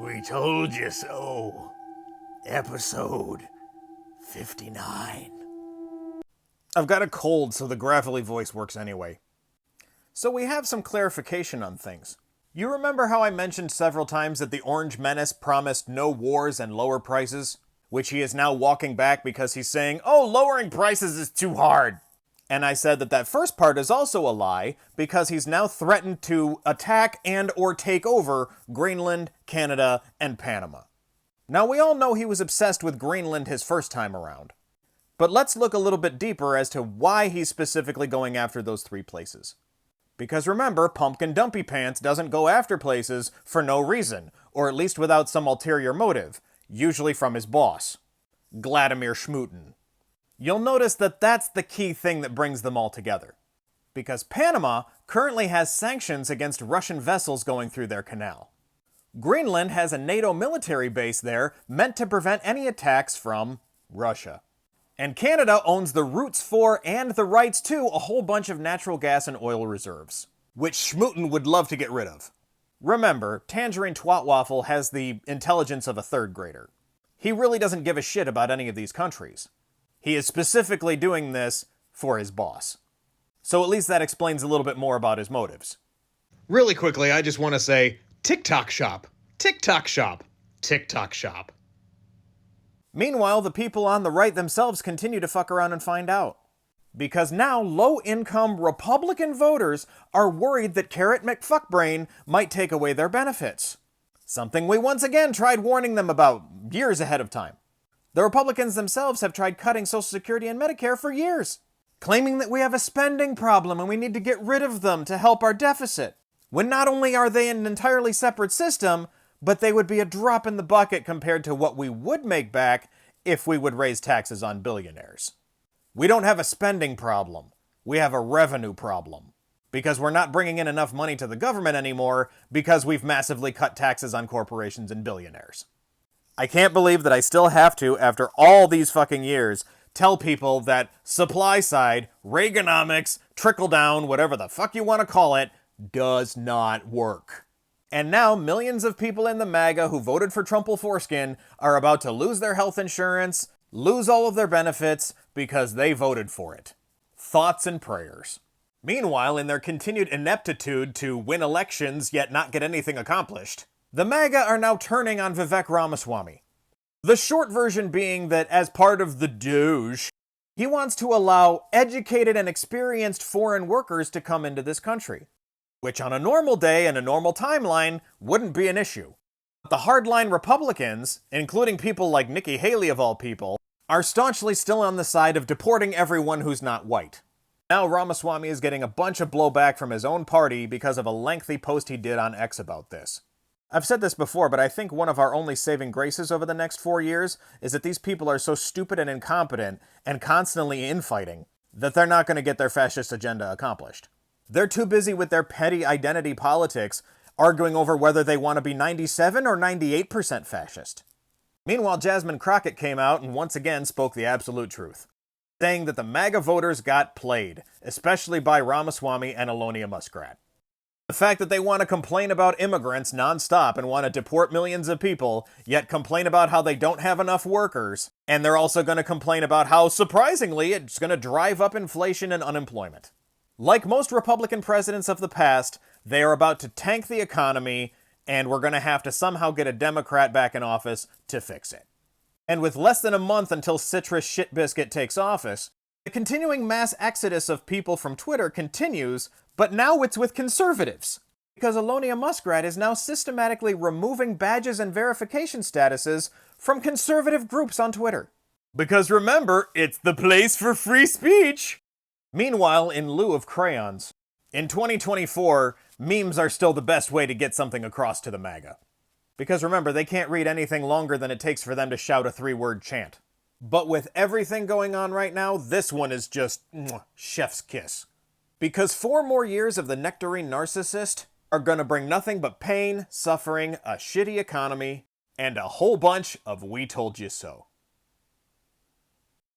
We told you so. Episode 59. I've got a cold, so the gravelly voice works anyway. So we have some clarification on things. You remember how I mentioned several times that the Orange Menace promised no wars and lower prices? Which he is now walking back because he's saying, oh, lowering prices is too hard. And I said that that first part is also a lie because he's now threatened to attack and or take over Greenland, Canada, and Panama. Now we all know he was obsessed with Greenland his first time around. But let's look a little bit deeper as to why he's specifically going after those three places. Because remember, Pumpkin Dumpy Pants doesn't go after places for no reason, or at least without some ulterior motive, usually from his boss, Vladimir Schmooten. You'll notice that that's the key thing that brings them all together. Because Panama currently has sanctions against Russian vessels going through their canal. Greenland has a NATO military base there meant to prevent any attacks from Russia. And Canada owns the routes for and the rights to a whole bunch of natural gas and oil reserves, which Schmooten would love to get rid of. Remember, Tangerine Twatwaffle has the intelligence of a third grader. He really doesn't give a shit about any of these countries. He is specifically doing this for his boss. So at least that explains a little bit more about his motives. Really quickly, I just want to say, TikTok shop, TikTok shop, TikTok shop. Meanwhile, the people on the right themselves continue to fuck around and find out. Because now low-income Republican voters are worried that Carrot McFuckbrain might take away their benefits. Something we once again tried warning them about years ahead of time. The Republicans themselves have tried cutting Social Security and Medicare for years, claiming that we have a spending problem and we need to get rid of them to help our deficit. When not only are they an entirely separate system, but they would be a drop in the bucket compared to what we would make back if we would raise taxes on billionaires. We don't have a spending problem. We have a revenue problem. Because we're not bringing in enough money to the government anymore because we've massively cut taxes on corporations and billionaires. I can't believe that I still have to, after all these fucking years, tell people that supply side, Reaganomics, trickle down, whatever the fuck you want to call it, does not work. And now millions of people in the MAGA who voted for Trumple Foreskin are about to lose their health insurance, lose all of their benefits because they voted for it. Thoughts and prayers. Meanwhile, in their continued ineptitude to win elections yet not get anything accomplished, the MAGA are now turning on Vivek Ramaswamy. The short version being that as part of the Doge, he wants to allow educated and experienced foreign workers to come into this country, which on a normal day and a normal timeline wouldn't be an issue. The hardline Republicans, including people like Nikki Haley of all people, are staunchly still on the side of deporting everyone who's not white. Now Ramaswamy is getting a bunch of blowback from his own party because of a lengthy post he did on X about this. I've said this before, but I think one of our only saving graces over the next 4 years is that these people are so stupid and incompetent and constantly infighting that they're not going to get their fascist agenda accomplished. They're too busy with their petty identity politics, arguing over whether they want to be 97 or 98% fascist. Meanwhile, Jasmine Crockett came out and once again spoke the absolute truth, saying that the MAGA voters got played, especially by Ramaswamy and Alonia Muskrat. The fact that they want to complain about immigrants nonstop and want to deport millions of people, yet complain about how they don't have enough workers, and they're also going to complain about how, surprisingly, it's going to drive up inflation and unemployment. Like most Republican presidents of the past, they are about to tank the economy, and we're going to have to somehow get a Democrat back in office to fix it. And with less than a month until Citrus Shitbiscuit takes office, the continuing mass exodus of people from Twitter continues, but now it's with conservatives. Because Alonia Muskrat is now systematically removing badges and verification statuses from conservative groups on Twitter. Because remember, it's the place for free speech! Meanwhile, in lieu of crayons, in 2024, memes are still the best way to get something across to the MAGA. Because remember, they can't read anything longer than it takes for them to shout a 3-word chant. But with everything going on right now, this one is just chef's kiss. Because 4 more years of the nectarine narcissist are gonna bring nothing but pain, suffering, a shitty economy, and a whole bunch of we told you so.